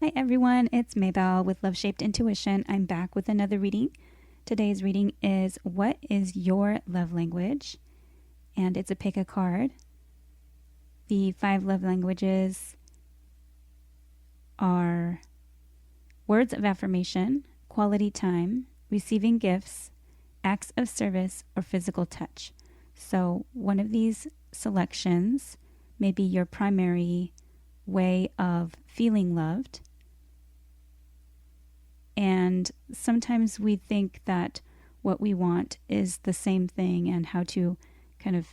Hi everyone, it's Maybelle with Love Shaped Intuition. I'm back with another reading. Today's reading is What is Your Love Language? And it's a pick a card. The 5 love languages are words of affirmation, quality time, receiving gifts, acts of service, or physical touch. So one of these selections may be your primary way of feeling loved. And sometimes we think that what we want is the same thing and how to kind of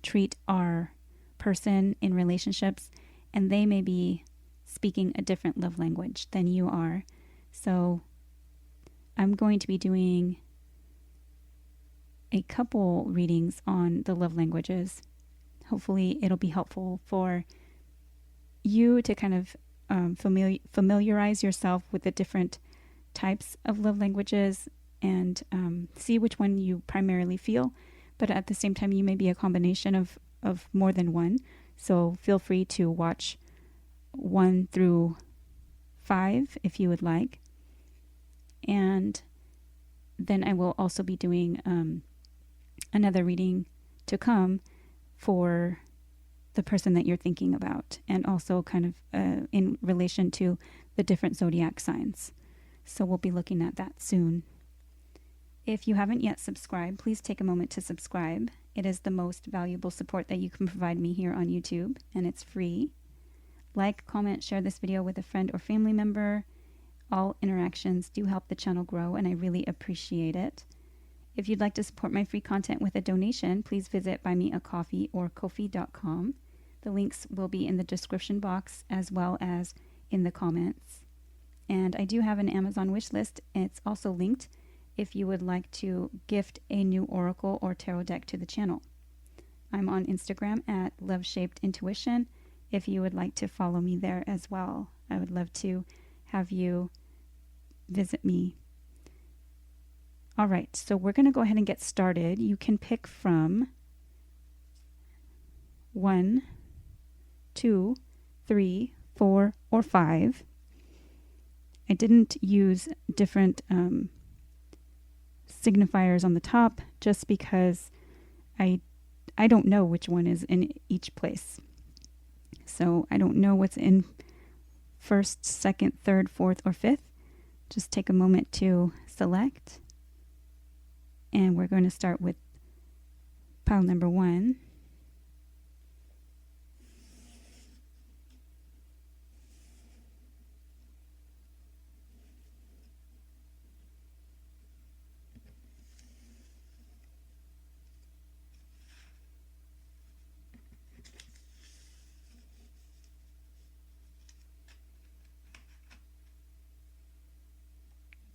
treat our person in relationships, and they may be speaking a different love language than you are. So I'm going to be doing a couple readings on the love languages. Hopefully it'll be helpful for you to kind of familiarize yourself with the different types of love languages and see which one you primarily feel. But at the same time, you may be a combination of more than one. So feel free to watch 1 through 5 if you would like. And then I will also be doing another reading to come for the person that you're thinking about, and also kind of in relation to the different zodiac signs. So we'll be looking at that soon. If you haven't yet subscribed, please take a moment to subscribe. It is the most valuable support that you can provide me here on YouTube, and it's free. Like, comment, share this video with a friend or family member. All interactions do help the channel grow, and I really appreciate it. If you'd like to support my free content with a donation, please visit buymeacoffee or ko-fi.com. The links will be in the description box as well as in the comments. And I do have an Amazon wish list. It's also linked if you would like to gift a new oracle or tarot deck to the channel. I'm on Instagram at Love Shaped Intuition if you would like to follow me there as well. I would love to have you visit me. All right, so we're going to go ahead and get started. You can pick from 1, 2, 3, 4, or 5. I didn't use different signifiers on the top just because I don't know which one is in each place. So I don't know what's in first, second, third, fourth, or fifth. Just take a moment to select. And we're going to start with pile number 1.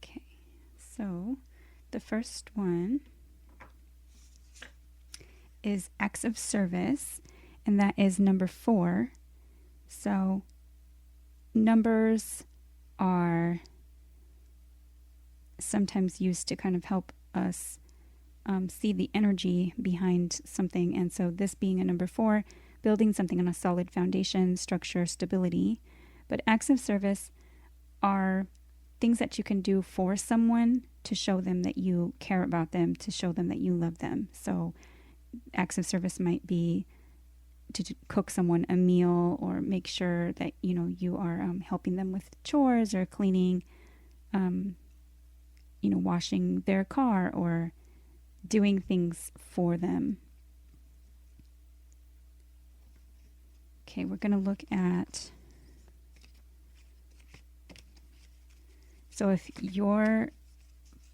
Okay, so the first one is acts of service, and that is number 4. So numbers are sometimes used to kind of help us see the energy behind something. And so this being a number 4, building something on a solid foundation, structure, stability. But acts of service are things that you can do for someone to show them that you care about them, to show them that you love them. So acts of service might be to cook someone a meal, or make sure that you are helping them with chores, or cleaning, washing their car, or doing things for them. Okay, we're going to look at, so if your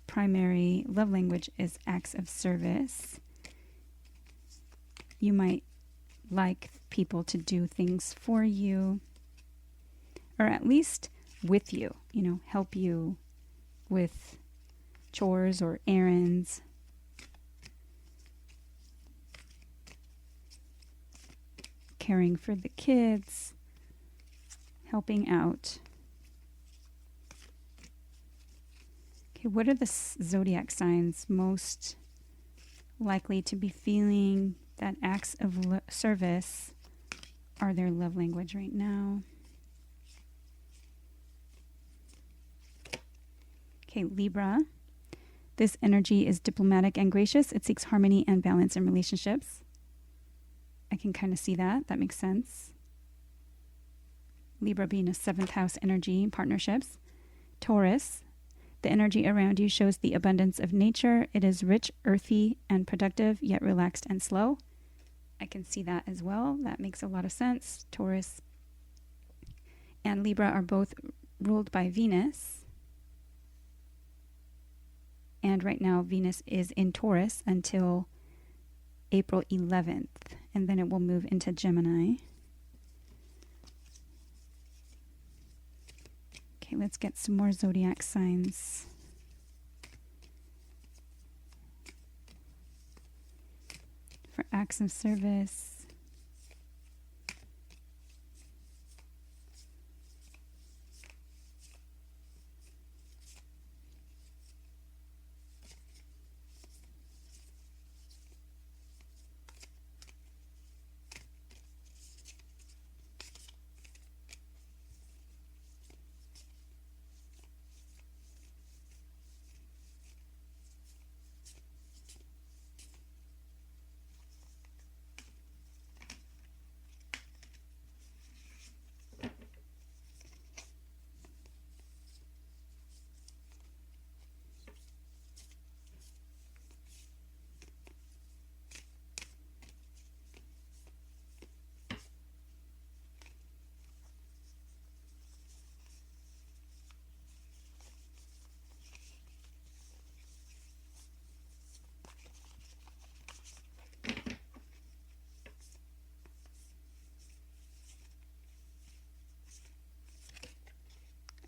primary love language is acts of service, you might like people to do things for you, or at least with you, help you with chores or errands. Caring for the kids, helping out. Okay, what are the zodiac signs most likely to be feeling that acts of service are their love language right now? Okay, Libra. This energy is diplomatic and gracious. It seeks harmony and balance in relationships. I can kind of see that. That makes sense. Libra being a seventh house energy in partnerships. Taurus. The energy around you shows the abundance of nature. It is rich, earthy, and productive, yet relaxed and slow. I can see that as well. That makes a lot of sense. Taurus and Libra are both ruled by Venus. And right now, Venus is in Taurus until April 11th. And then it will move into Gemini. Okay, let's get some more zodiac signs. For acts of service.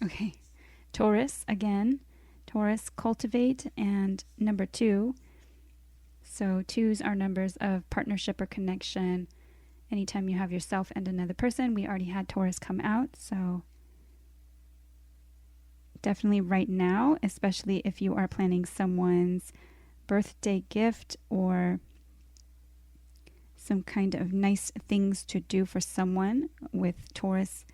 Okay, Taurus again. Taurus, cultivate, and number 2. So 2s are numbers of partnership or connection. Anytime you have yourself and another person, we already had Taurus come out. So definitely right now, especially if you are planning someone's birthday gift or some kind of nice things to do for someone with Taurus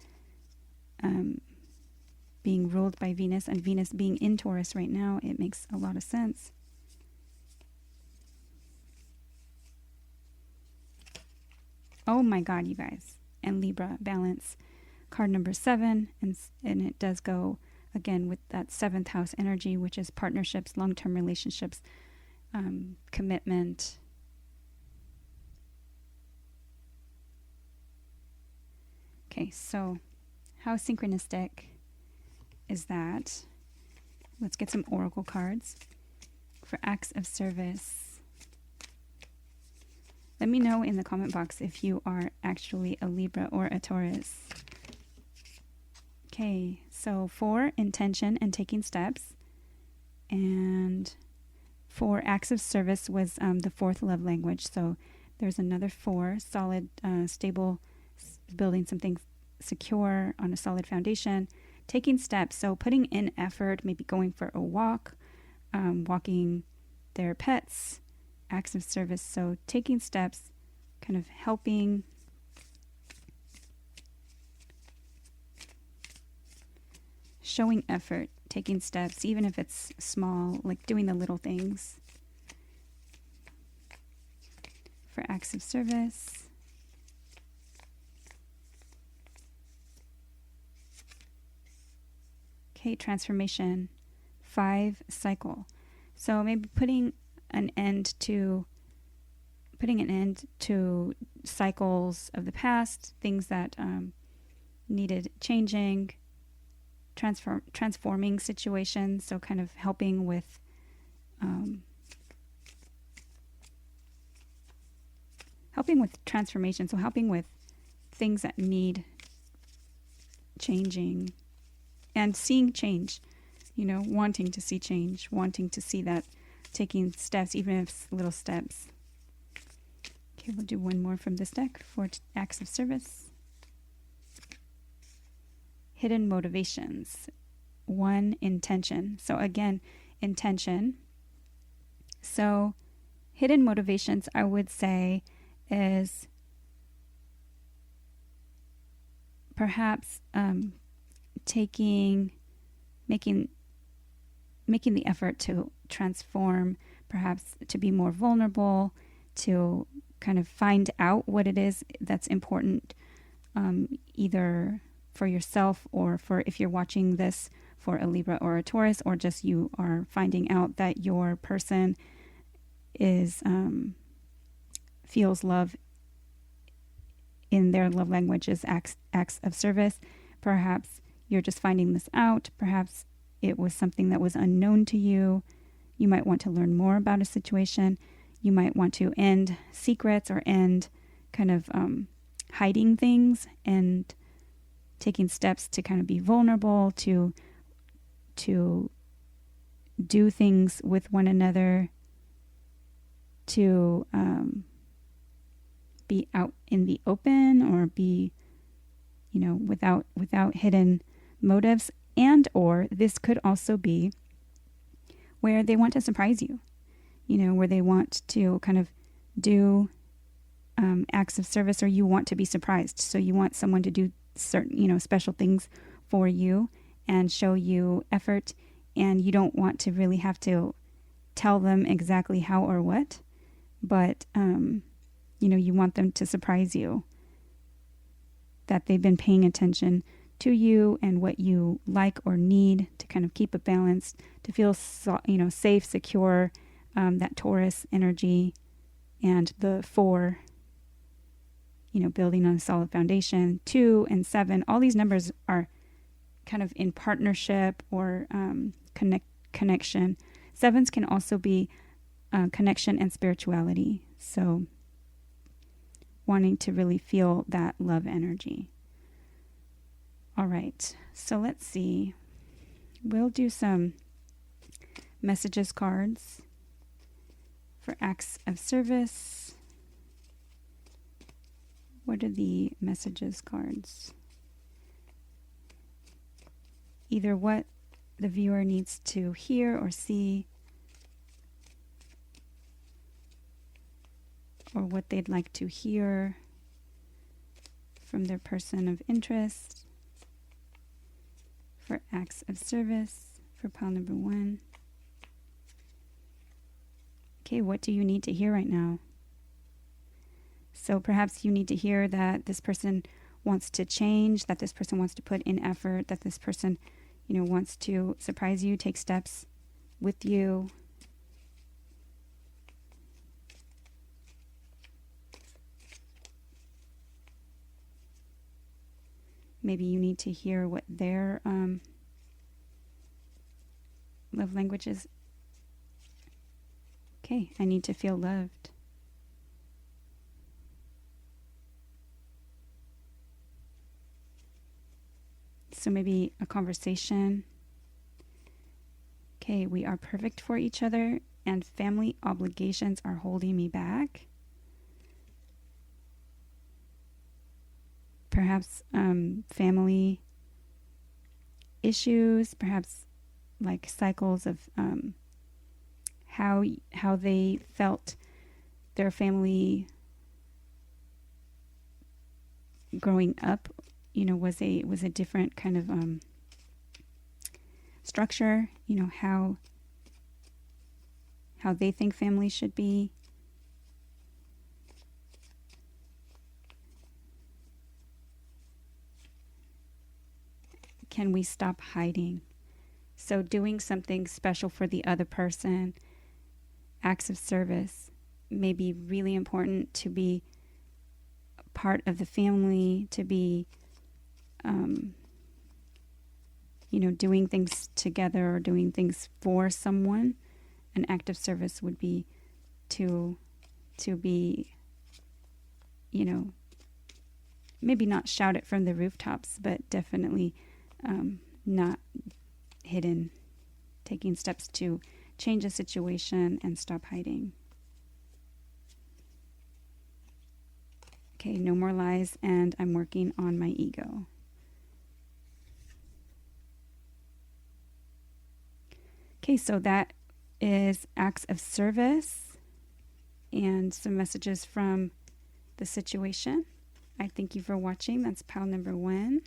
being ruled by Venus and Venus being in Taurus right now, it makes a lot of sense. Oh my God, you guys. And Libra, balance. Card number 7, and it does go again with that 7th house energy, which is partnerships, long-term relationships, commitment. Okay, so how synchronistic is that? Let's get some oracle cards for acts of service. Let me know in the comment box if you are actually a Libra or a Taurus. Okay, so 4, intention and taking steps. And 4, acts of service was the 4th love language. So there's another 4, solid, stable, building something secure on a solid foundation. Taking steps, so putting in effort, maybe going for a walk, walking their pets, acts of service. So taking steps, kind of helping, showing effort, taking steps, even if it's small, like doing the little things for acts of service. Okay, transformation, 5, cycle. So maybe putting an end to cycles of the past, things that needed changing, transforming situations. So kind of helping with transformation. So helping with things that need changing. And seeing change, wanting to see change, wanting to see that, taking steps, even if it's little steps. Okay, we'll do one more from this deck for acts of service. Hidden motivations. 1, intention. So again, intention. So hidden motivations, I would say, is perhaps making making the effort to transform, perhaps to be more vulnerable, to kind of find out what it is that's important, either for yourself or for, if you're watching this, for a Libra or a Taurus, or just you are finding out that your person is feels love in their love language is acts of service. Perhaps you're just finding this out. Perhaps it was something that was unknown to you. You might want to learn more about a situation. You might want to end secrets or end kind of hiding things and taking steps to kind of be vulnerable, to do things with one another, to be out in the open, or be, without hidden motives. And or this could also be where they want to surprise you, where they want to kind of do acts of service, or you want to be surprised. So you want someone to do certain, special things for you and show you effort, and you don't want to really have to tell them exactly how or what, but you want them to surprise you, that they've been paying attention to you and what you like or need, to kind of keep it balanced, to feel safe, secure, that Taurus energy. And the 4, building on a solid foundation. 2 and 7, all these numbers are kind of in partnership or connection. 7s can also be connection and spirituality. So wanting to really feel that love energy. All right, so let's see. We'll do some messages cards for acts of service. What are the messages cards? Either what the viewer needs to hear or see, or what they'd like to hear from their person of interest for acts of service for pile number 1. Okay, what do you need to hear right now? So perhaps you need to hear that this person wants to change, that this person wants to put in effort, that this person, wants to surprise you, take steps with you. Maybe you need to hear what their love language is. Okay, I need to feel loved. So maybe a conversation. Okay, we are perfect for each other, and family obligations are holding me back. Perhaps family issues, perhaps like cycles of how they felt their family growing up, was a different kind of structure, how they think family should be. Can we stop hiding? So doing something special for the other person, acts of service, may be really important, to be part of the family, to be doing things together or doing things for someone. An act of service would be to be, maybe not shout it from the rooftops, but definitely not hidden, taking steps to change a situation and stop hiding. Okay, no more lies, and I'm working on my ego. Okay, so that is acts of service and some messages from the situation. I thank you for watching. That's pile number 1.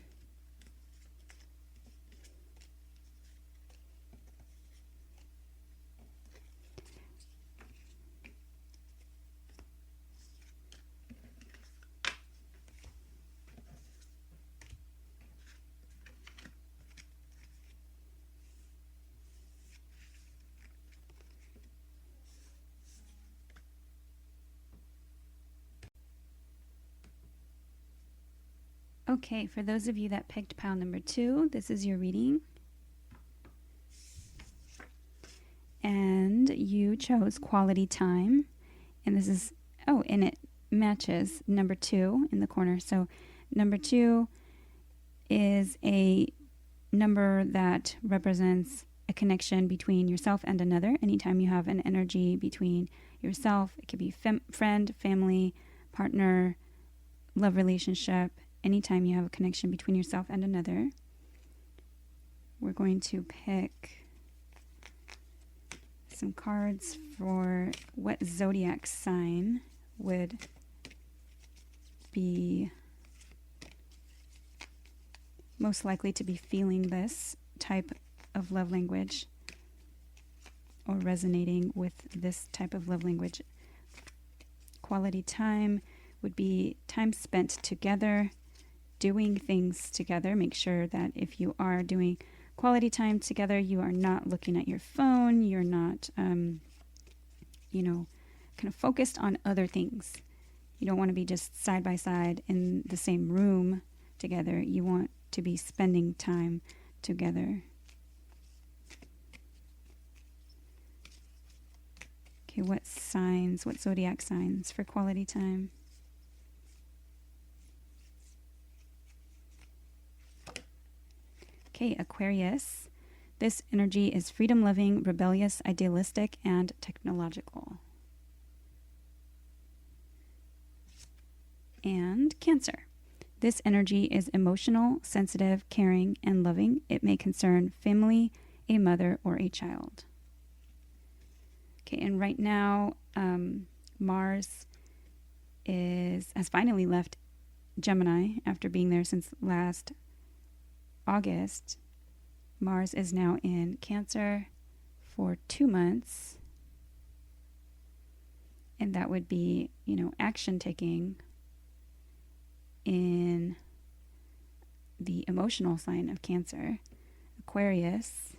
Okay, for those of you that picked pile number 2, this is your reading. And you chose quality time. And this is, and it matches number 2 in the corner. So number 2 is a number that represents a connection between yourself and another. Anytime you have an energy between yourself, it could be friend, family, partner, love relationship. Anytime you have a connection between yourself and another, we're going to pick some cards for what zodiac sign would be most likely to be feeling this type of love language or resonating with this type of love language. Quality time would be time spent together, doing things together. Make sure that if you are doing quality time together, you are not looking at your phone. You're not, kind of focused on other things. You don't want to be just side by side in the same room together. You want to be spending time together. Okay, what zodiac signs for quality time? Okay, Aquarius. This energy is freedom-loving, rebellious, idealistic, and technological. And Cancer. This energy is emotional, sensitive, caring, and loving. It may concern family, a mother, or a child. Okay, and right now, Mars has finally left Gemini after being there since last August. Mars is now in Cancer for 2 months. And that would be, action taking in the emotional sign of Cancer. Aquarius.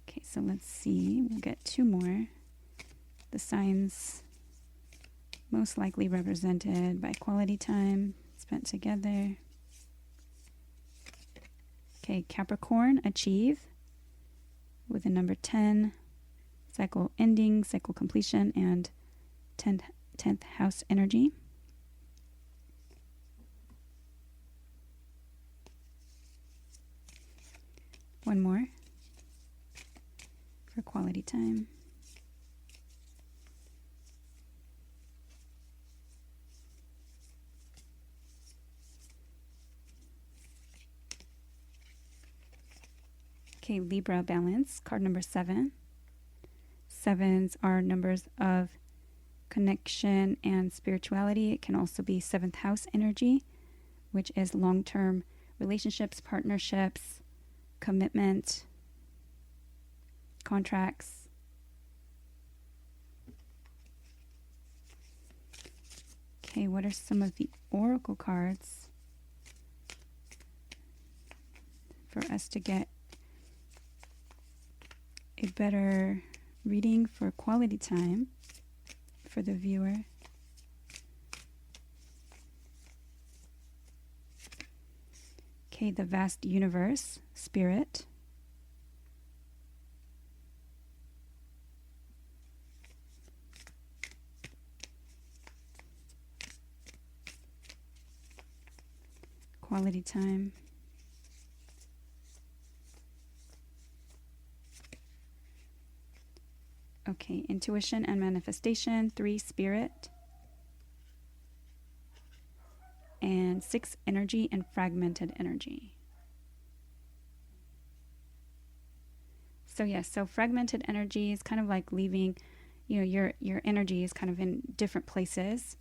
Okay, so let's see. We'll get 2 more. The signs most likely represented by quality time spent together. Okay, Capricorn, achieve, with the number 10, cycle ending, cycle completion, and 10th house energy. One more for quality time. Okay, Libra, balance, card number 7. 7s are numbers of connection and spirituality. It can also be 7th house energy, which is long-term relationships, partnerships, commitment, contracts. Okay, what are some of the oracle cards for us to get a better reading for quality time for the viewer? Okay, the vast universe, spirit. Quality time. Okay, intuition and manifestation, 3, spirit, and 6, energy and fragmented energy. So yes, so fragmented energy is kind of like leaving, your energy is kind of in different places.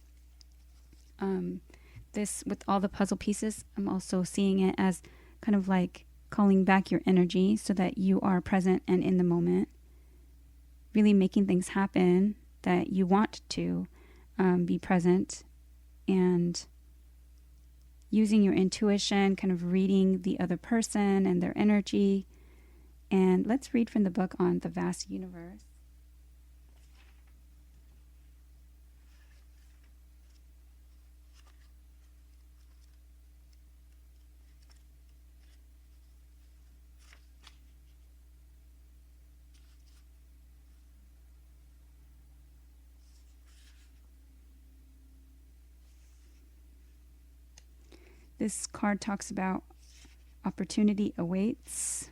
This, with all the puzzle pieces, I'm also seeing it as kind of like calling back your energy so that you are present and in the moment. Really making things happen that you want to be present, and using your intuition, kind of reading the other person and their energy. And let's read from the book on the vast universe. This card talks about opportunity awaits,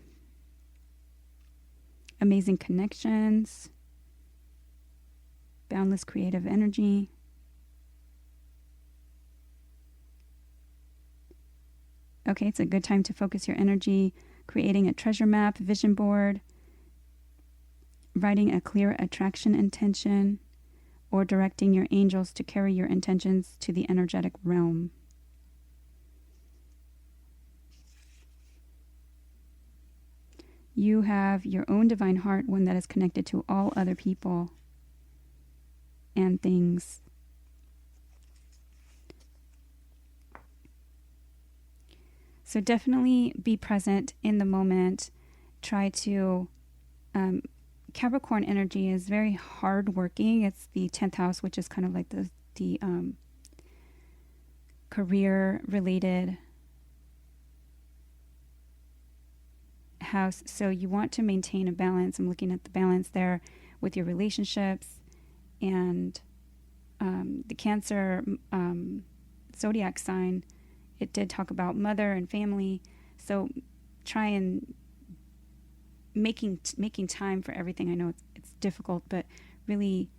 amazing connections, boundless creative energy. Okay, it's a good time to focus your energy, creating a treasure map, vision board, writing a clear attraction intention, or directing your angels to carry your intentions to the energetic realm. You have your own divine heart, one that is connected to all other people and things. So definitely be present in the moment. Try to, Capricorn energy is very hardworking. It's the 10th house, which is kind of like the career related house. So you want to maintain a balance. I'm looking at the balance there with your relationships, and the Cancer zodiac sign. It did talk about mother and family. So try and making time for everything. I know it's difficult, but really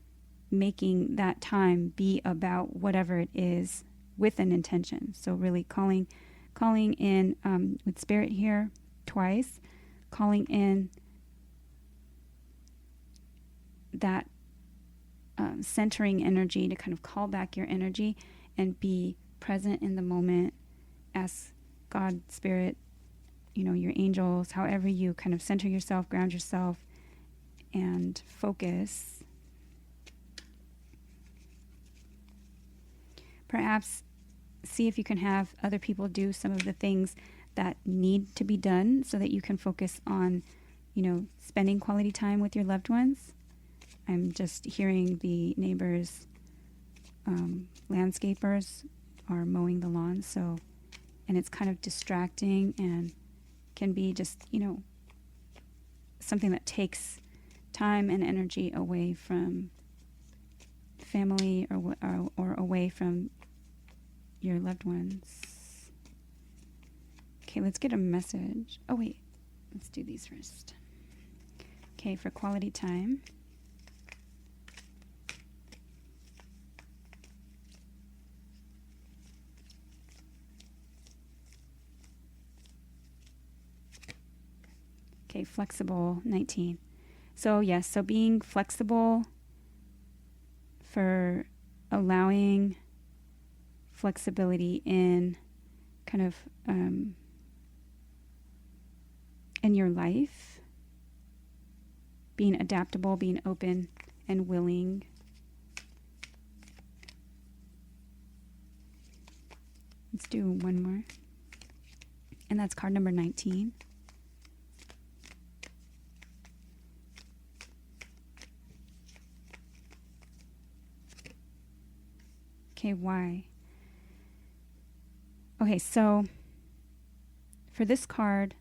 making that time be about whatever it is with an intention. So really calling in with spirit here twice, calling in that centering energy to kind of call back your energy and be present in the moment. Ask God, Spirit, your angels, however you kind of center yourself, ground yourself, and focus. Perhaps see if you can have other people do some of the things that need to be done so that you can focus on, spending quality time with your loved ones. I'm just hearing the neighbors, landscapers are mowing the lawn, and it's kind of distracting and can be just, something that takes time and energy away from family or away from your loved ones. Okay, let's get a message. Oh, wait. Let's do these first. Okay, for quality time. Okay, flexible, 19. So yes, so being flexible, for allowing flexibility in kind of in your life, being adaptable, being open and willing. Let's do one more. And that's card number 19. Okay, why? Okay, so for this card,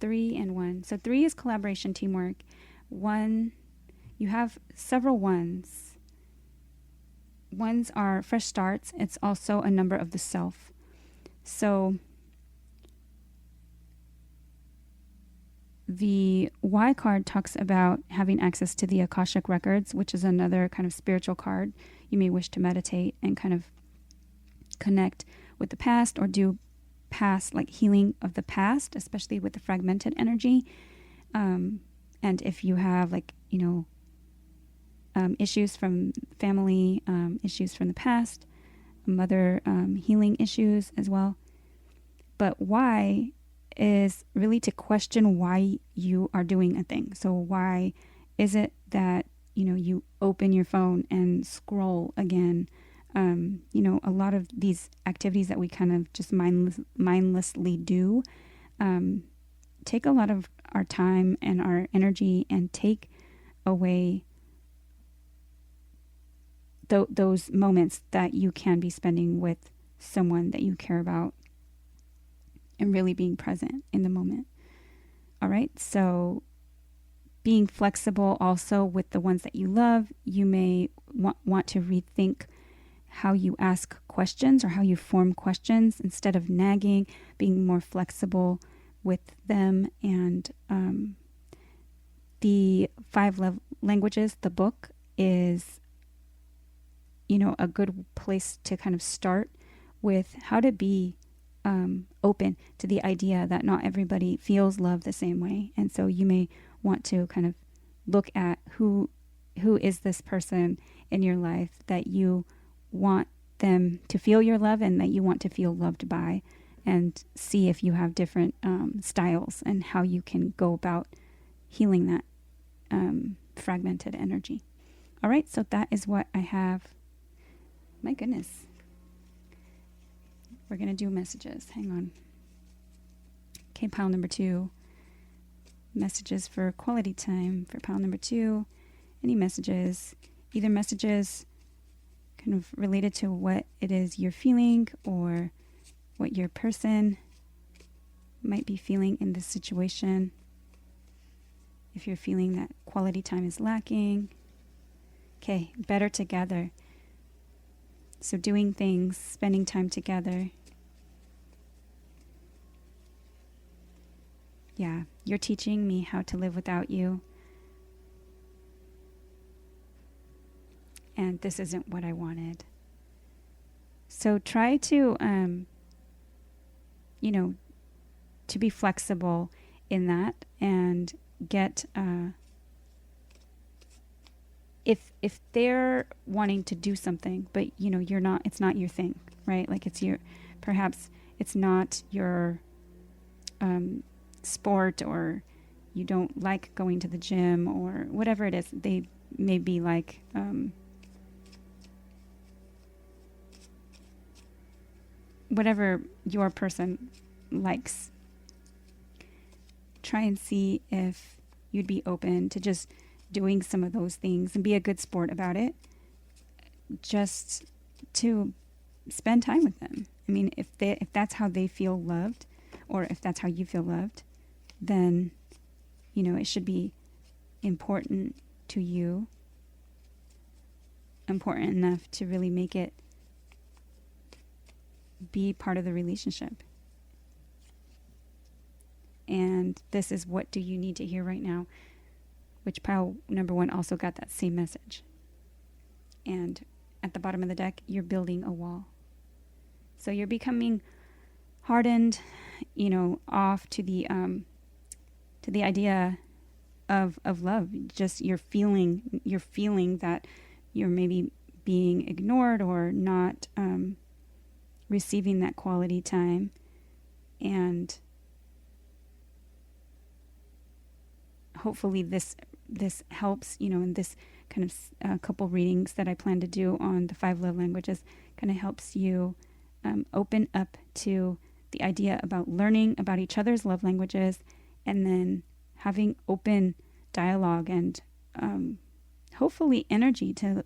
3 and 1. So 3 is collaboration, teamwork. 1, you have several ones. Ones are fresh starts. It's also a number of the self. So the Y card talks about having access to the Akashic records, which is another kind of spiritual card. You may wish to meditate and kind of connect with the past or do past, like healing of the past, especially with the fragmented energy. And if you have issues from family, issues from the past, mother healing issues as well. But why is really to question why you are doing a thing. So why is it that, you open your phone and scroll again? A lot of these activities that we kind of just mindlessly do take a lot of our time and our energy and take away those moments that you can be spending with someone that you care about and really being present in the moment. All right, so being flexible also with the ones that you love. You may want to rethink how you ask questions or how you form questions instead of nagging, being more flexible with them. And the Five Love Languages, the book, is, a good place to kind of start with how to be open to the idea that not everybody feels love the same way. And so you may want to kind of look at who is this person in your life that you want them to feel your love and that you want to feel loved by, and see if you have different styles and how you can go about healing that fragmented energy. All right, so that is what I have. My goodness. We're going to do messages. Hang on. Okay, pile number 2. Messages for quality time for pile number 2. Any messages, either messages kind of related to what it is you're feeling or what your person might be feeling in this situation. If you're feeling that quality time is lacking. Okay, better together. So doing things, spending time together. Yeah, you're teaching me how to live without you. And this isn't what I wanted. So try to, to be flexible in that and get, if they're wanting to do something, but you're not, it's not your thing, right? Like perhaps it's not your sport, or you don't like going to the gym, or whatever it is. They may be like, whatever your person likes. Try and see if you'd be open to just doing some of those things and be a good sport about it, just to spend time with them. I mean, if that's how they feel loved, or if that's how you feel loved, then it should be important to you, important enough to really make it be part of the relationship. And this is, what do you need to hear right now? Which pile number 1 also got that same message. And at the bottom of the deck, you're building a wall. So you're becoming hardened, off to the idea of love. Just you're feeling that you're maybe being ignored or not receiving that quality time. And hopefully this helps, in this kind of couple readings that I plan to do on the 5 love languages, kind of helps you open up to the idea about learning about each other's love languages, and then having open dialogue and hopefully energy to,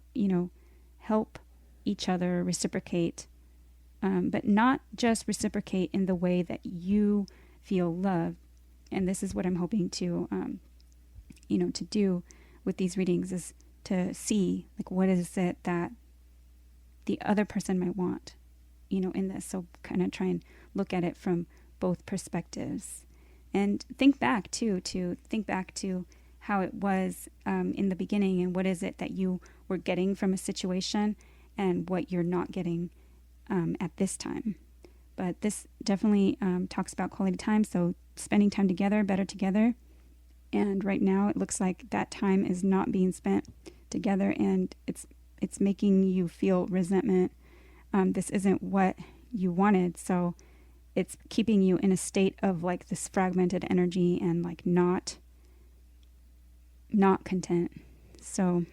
help each other reciprocate, but not just reciprocate in the way that you feel loved. And this is what I'm hoping to, to do with these readings, is to see, like, what is it that the other person might want, in this. So kind of try and look at it from both perspectives, and think back to how it was in the beginning, and what is it that you were getting from a situation and what you're not getting at this time. But this definitely talks about quality time, so spending time together, better together. And right now it looks like that time is not being spent together, and it's making you feel resentment. This isn't what you wanted, so it's keeping you in a state of like this fragmented energy and like not content. So,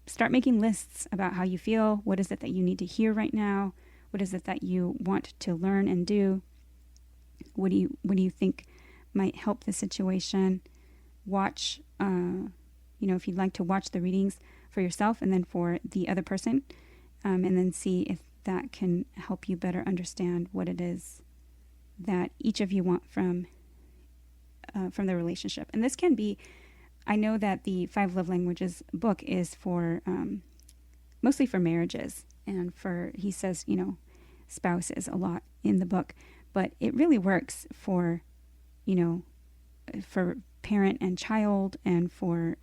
start making lists about how you feel. What is it that you need to hear right now? What is it that you want to learn and do? What do you think might help the situation? Watch, if you'd like to watch the readings for yourself and then for the other person, and then see if that can help you better understand what it is that each of you want from the relationship. And this can be I know that the Five Love Languages book is for mostly for marriages and for, he says, spouses a lot in the book, but it really works for, for parent and child, and for,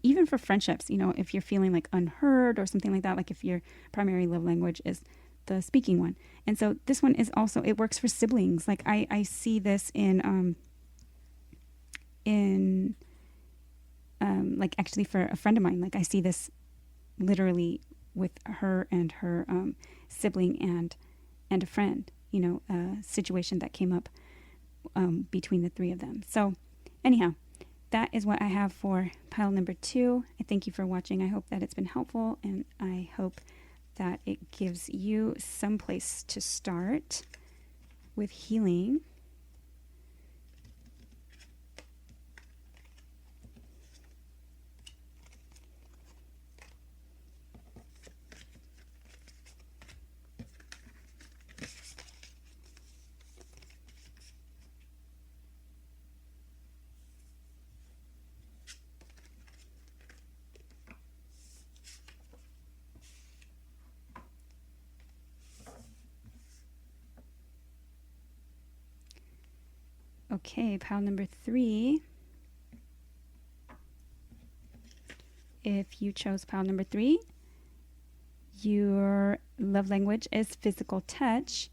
even for friendships, if you're feeling like unheard or something like that, like if your primary love language is the speaking one. And so this one is also, it works for siblings. Like I see this in like actually for a friend of mine, like I see this literally with her and her sibling and a friend, a situation that came up between the three of them. So anyhow, that is what I have for pile number 2. I thank you for watching. I hope that it's been helpful, and I hope that it gives you some place to start with healing. Okay, pile number 3. If you chose pile number 3, your love language is physical touch,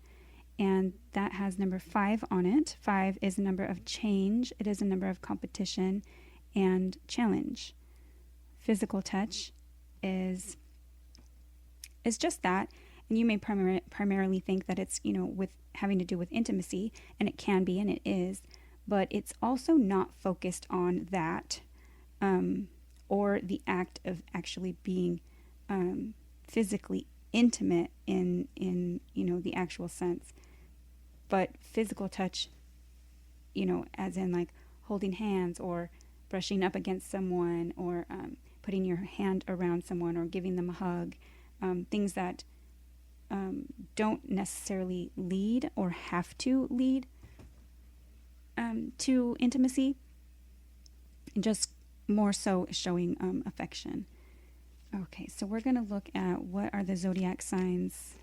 and that has number 5 on it. 5 is a number of change. It is a number of competition and challenge. Physical touch is just that, and you may primarily think that it's, with having to do with intimacy, and it can be, and it is, but it's also not focused on that, or the act of actually being physically intimate in the actual sense. But physical touch, as in like holding hands or brushing up against someone, or putting your hand around someone or giving them a hug, things that don't necessarily lead or have to lead to intimacy, just more so showing affection. Okay, so we're going to look at what are the zodiac signs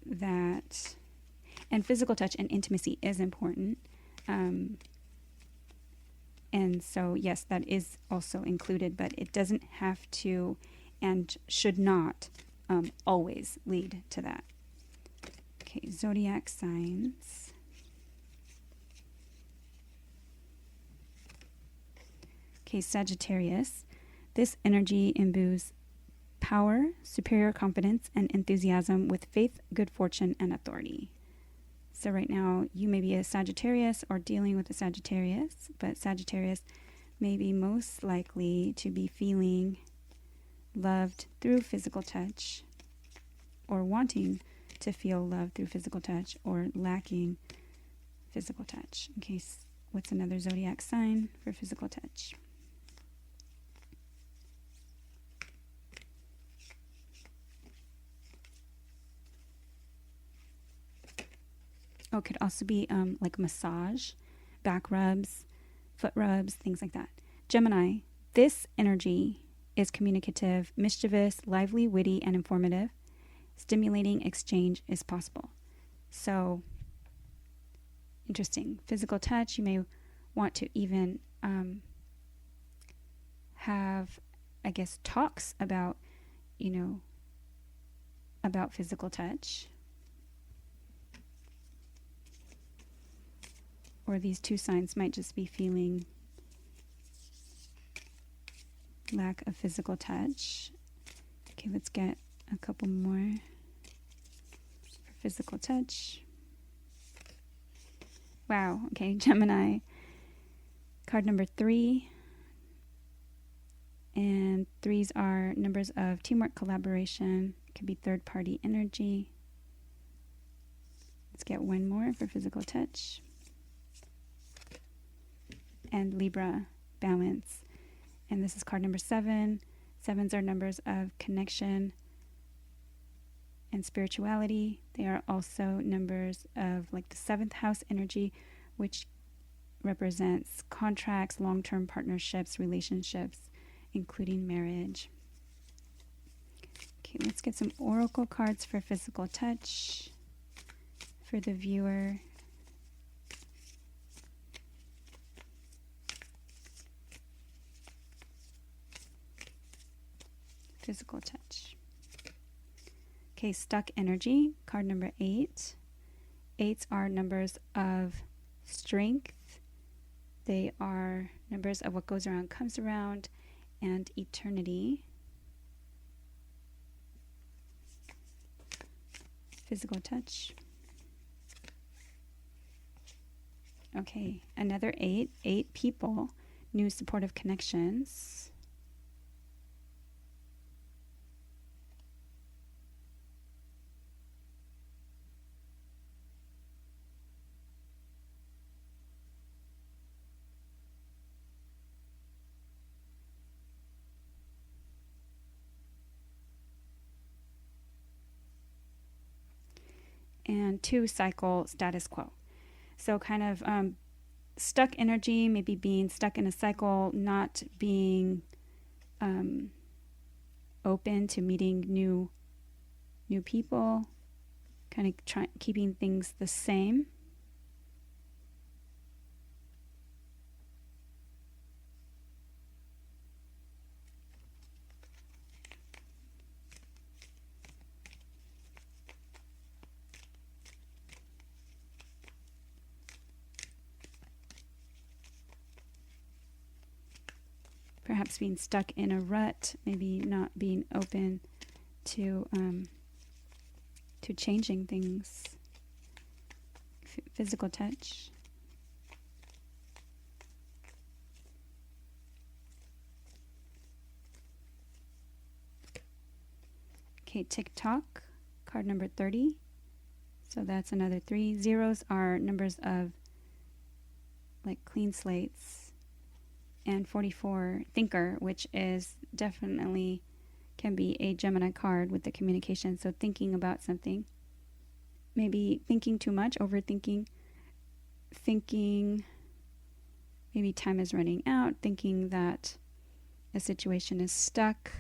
that, and physical touch and intimacy is important. And so, yes, that is also included, but it doesn't have to and should not always lead to that. Okay, zodiac signs. Okay, Sagittarius. This energy imbues power, superior confidence, and enthusiasm with faith, good fortune, and authority. So right now, you may be a Sagittarius or dealing with a Sagittarius, but Sagittarius may be most likely to be feeling loved through physical touch, or wanting to feel love through physical touch, or lacking physical touch. Okay, what's another zodiac sign for physical touch? Oh, it could also be like massage, back rubs, foot rubs, things like that. Gemini, this energy is communicative, mischievous, lively, witty, and informative. Stimulating exchange is possible. So, interesting. Physical touch, you may want to even have, I guess, talks about, about physical touch. Or these two signs might just be feeling lack of physical touch. Okay, let's get a couple more for physical touch. Wow, okay, Gemini. Card number 3. And 3s are numbers of teamwork, collaboration. It could be third-party energy. Let's get one more for physical touch. And Libra, balance. And this is card number 7. 7s are numbers of connection, and spirituality. They are also numbers of like the seventh house energy, which represents contracts, long-term partnerships, relationships, including marriage. Okay, let's get some oracle cards for physical touch for the viewer. Physical touch. Okay, stuck energy, card number 8. 8s are numbers of strength. They are numbers of what goes around comes around and eternity. Physical touch. Okay, another 8. 8 people, new supportive connections. And 2 cycle status quo. So kind of stuck energy, maybe being stuck in a cycle, not being open to meeting new people, kind of keeping things the same. Perhaps being stuck in a rut, maybe not being open to changing things. Physical touch. Okay, TikTok, card number 30. So that's another 3. Zeros are numbers of like clean slates. And 44, thinker, which is definitely can be a Gemini card with the communication. So thinking about something, maybe thinking too much, overthinking, thinking maybe time is running out, thinking that a situation is stuck.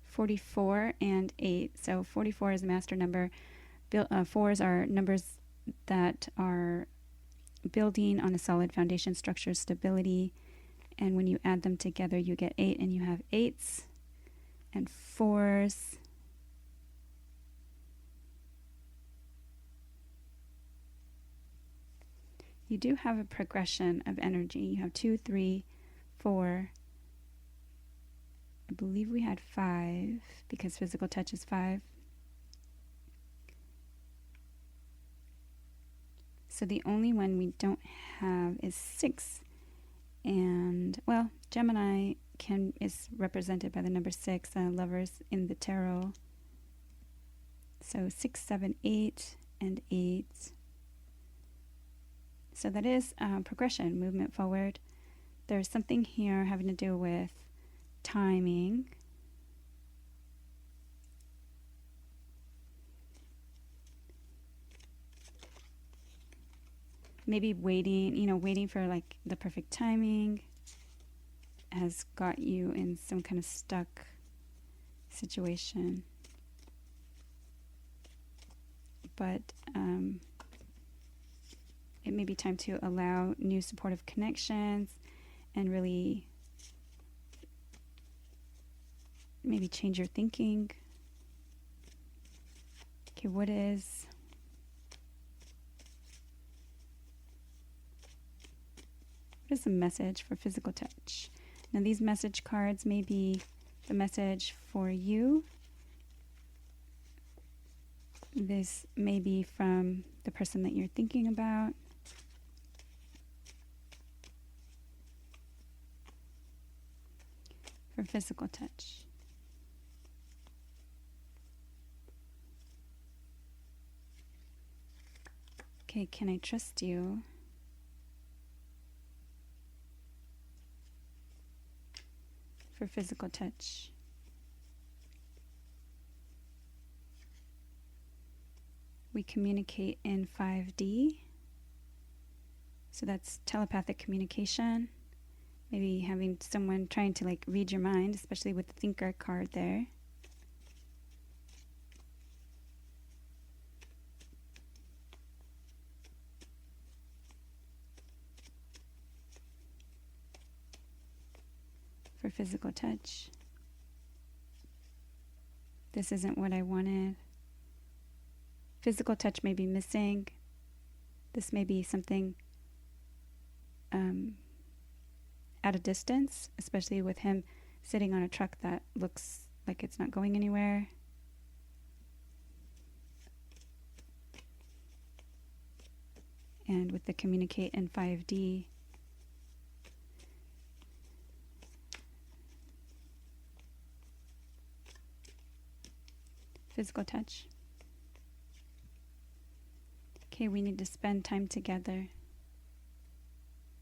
44 and 8. So 44 is a master number. 4s are numbers that are building on a solid foundation, structure, stability. And when you add them together, you get 8, and you have 8s and 4s. You do have a progression of energy. You have 2, 3, 4. I believe we had 5 because physical touch is 5. So the only one we don't have is 6. And, well, Gemini is represented by the number 6, lovers in the tarot. So 6, 7, 8, and 8. So that is progression, movement forward. There's something here having to do with timing. Maybe waiting for like the perfect timing has got you in some kind of stuck situation. But it may be time to allow new supportive connections and really maybe change your thinking. Okay, what is the message for physical touch? Now these message cards may be the message for you. This may be from the person that you're thinking about. For physical touch. Okay, can I trust you? For physical touch. We communicate in 5D. So that's telepathic communication. Maybe having someone trying to like read your mind, especially with the thinker card there. For physical touch. This isn't what I wanted. Physical touch may be missing. This may be something at a distance, especially with him sitting on a truck that looks like it's not going anywhere. And with the communicate in 5D, physical touch. Okay, we need to spend time together.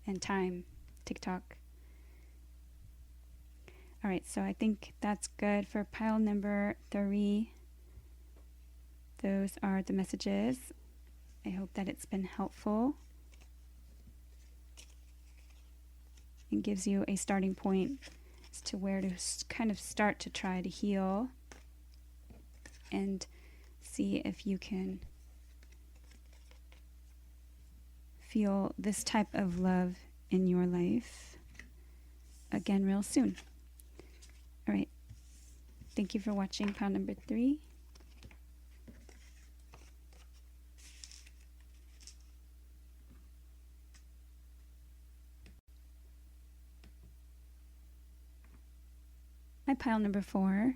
And time, TikTok. All right, so I think that's good for pile number 3. Those are the messages. I hope that it's been helpful. It gives you a starting point as to where to kind of start to try to heal and see if you can feel this type of love in your life again real soon. All right. Thank you for watching pile number 3. My pile number 4.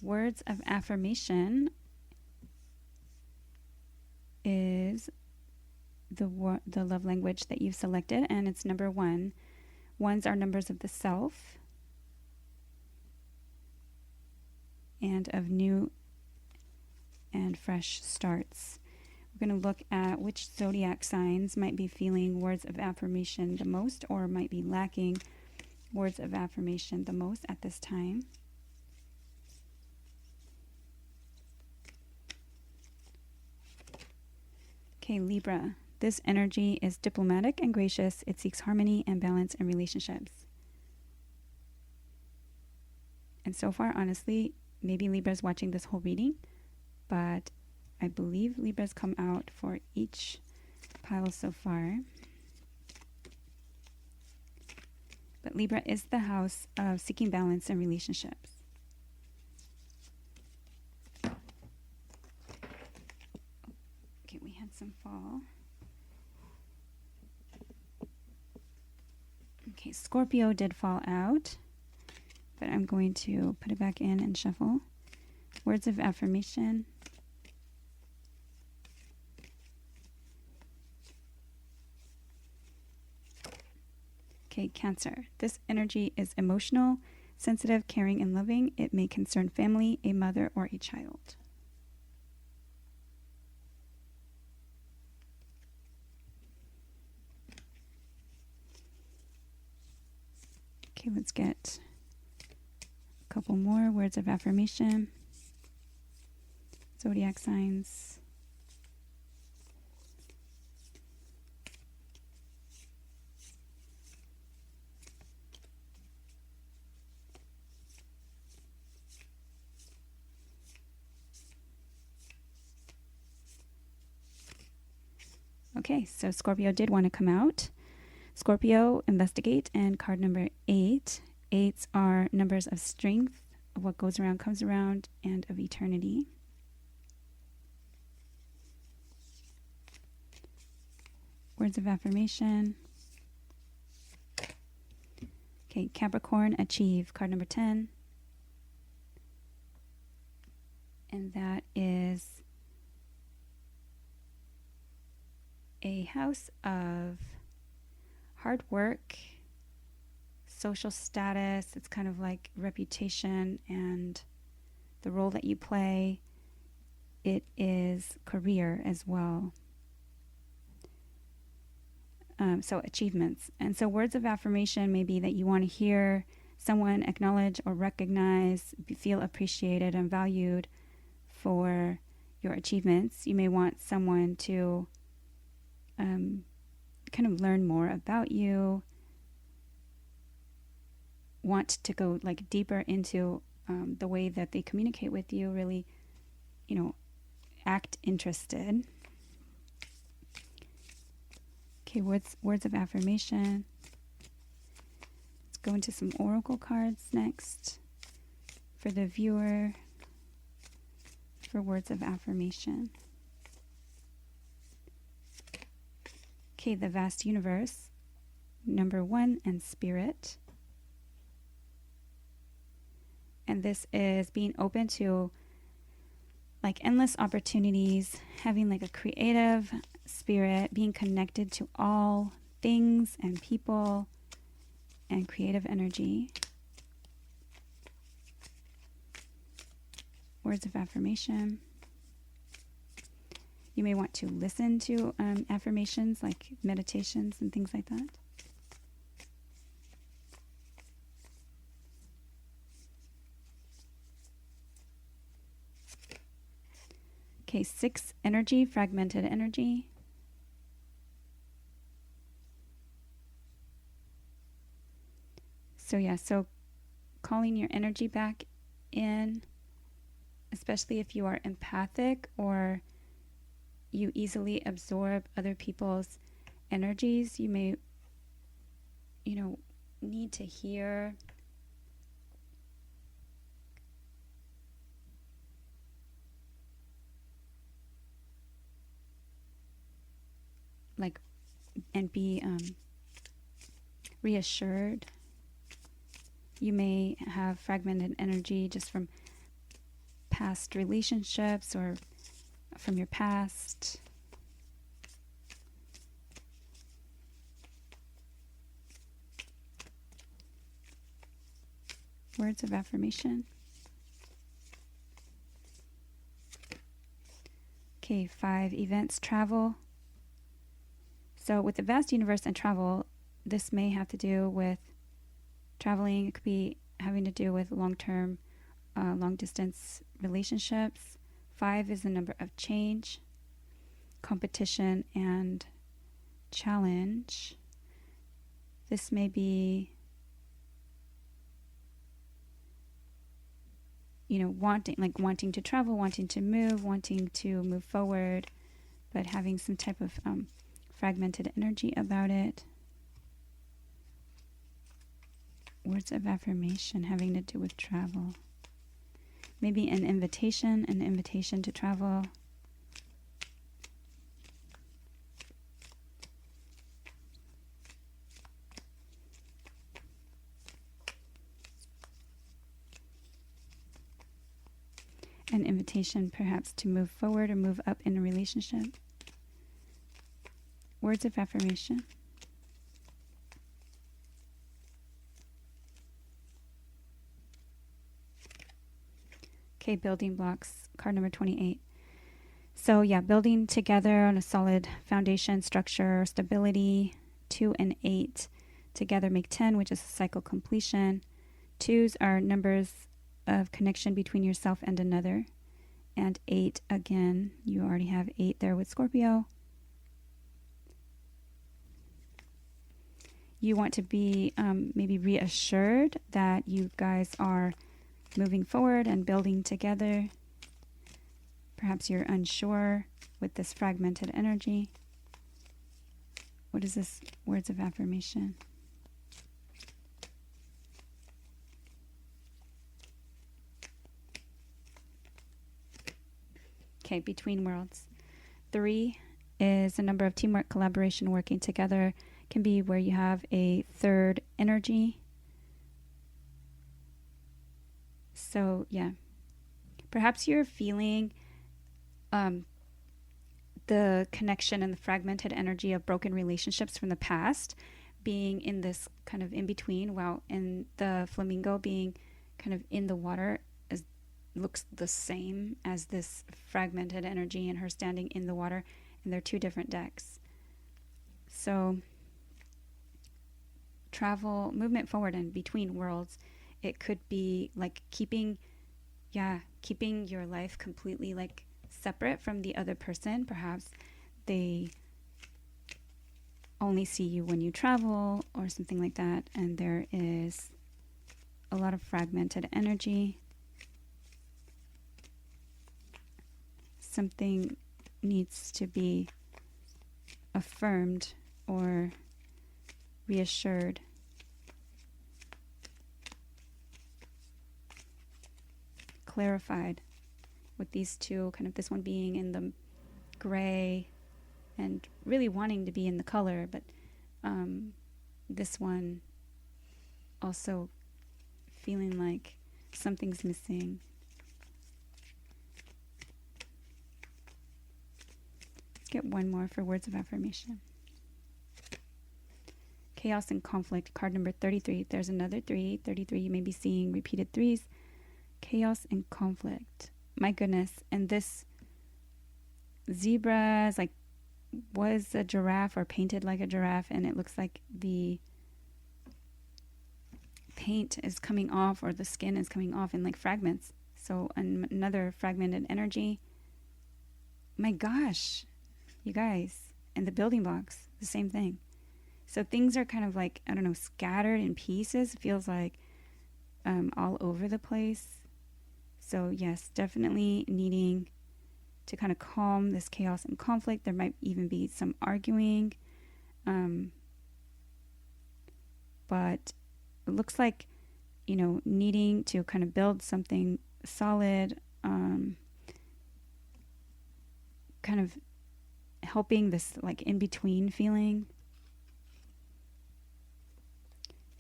Words of affirmation is the love language that you've selected, and it's number 1. Ones are numbers of the self and of new and fresh starts. We're going to look at which zodiac signs might be feeling words of affirmation the most or might be lacking words of affirmation the most at this time. Okay, Libra. This energy is diplomatic and gracious. It seeks harmony and balance in relationships. And so far, honestly, maybe Libra's watching this whole reading, but I believe Libra's come out for each pile so far. But Libra is the house of seeking balance in relationships. Okay, we had some fall. Okay, Scorpio did fall out, but I'm going to put it back in and shuffle. Words of affirmation. Okay, Cancer. This energy is emotional, sensitive, caring, and loving. It may concern family, a mother, or a child. Okay, let's get a couple more words of affirmation. Zodiac signs. Okay, so Scorpio did want to come out. Scorpio, investigate, and card number 8. 8s are numbers of strength, of what goes around comes around, and of eternity. Words of affirmation. Okay, Capricorn, achieve, card number 10. And that is a house of hard work, social status. It's kind of like reputation and the role that you play. It is career as well. So achievements. And so words of affirmation may be that you want to hear someone acknowledge or recognize, feel appreciated and valued for your achievements. You may want someone to kind of learn more about you, want to go like deeper into the way that they communicate with you, really, act interested. Okay, words of affirmation. Let's go into some oracle cards next for the viewer for words of affirmation. Okay, the vast universe, number 1, and spirit. And this is being open to like endless opportunities, having like a creative spirit, being connected to all things and people and creative energy. Words of affirmation. You may want to listen to affirmations like meditations and things like that. Okay, 6, energy, fragmented energy. So calling your energy back in, especially if you are empathic or you easily absorb other people's energies, you may, need to hear and be reassured. You may have fragmented energy just from past relationships or from your past. Words of affirmation. Okay, 5, events, travel. So with the vast universe and travel, this may have to do with traveling. It could be having to do with long-term, long-distance relationships. 5 is the number of change, competition, and challenge. This may be, wanting to travel, wanting to move forward, but having some type of fragmented energy about it. Words of affirmation having to do with travel. Maybe an invitation to travel. An invitation perhaps to move forward or move up in a relationship. Words of affirmation. Okay, building blocks, card number 28. So building together on a solid foundation, structure, stability. 2 and 8 together make 10, which is a cycle completion. 2s are numbers of connection between yourself and another. And 8, again, you already have 8 there with Scorpio. You want to be maybe reassured that you guys are moving forward and building together. Perhaps you're unsure with this fragmented energy. What is this? Words of affirmation. Okay, between worlds. 3 is a number of teamwork, collaboration, working together. Can be where you have a third energy. So perhaps you're feeling the connection and the fragmented energy of broken relationships from the past being in this kind of in between, while in the flamingo being kind of in the water looks the same as this fragmented energy and her standing in the water, and they're 2 different decks. So travel, movement forward and between worlds It could be like keeping your life completely like separate from the other person. Perhaps they only see you when you travel or something like that, and there is a lot of fragmented energy. Something needs to be affirmed or reassured. Clarified with these two, kind of this one being in the gray and really wanting to be in the color, but this one also feeling like something's missing. Let's get one more for words of affirmation. Chaos and conflict, card number 33. There's another 3. 33, you may be seeing repeated 3s. Chaos and conflict. My goodness. And this zebra is like, was a giraffe or painted like a giraffe, and it looks like the paint is coming off, or the skin is coming off in like fragments. So another fragmented energy. My gosh, you guys. And the building blocks, the same thing. So things are kind of like, I don't know, scattered in pieces. It feels like all over the place. So yes, definitely needing to kind of calm this chaos and conflict. There might even be some arguing. But it looks like, needing to kind of build something solid, kind of helping this like in-between feeling.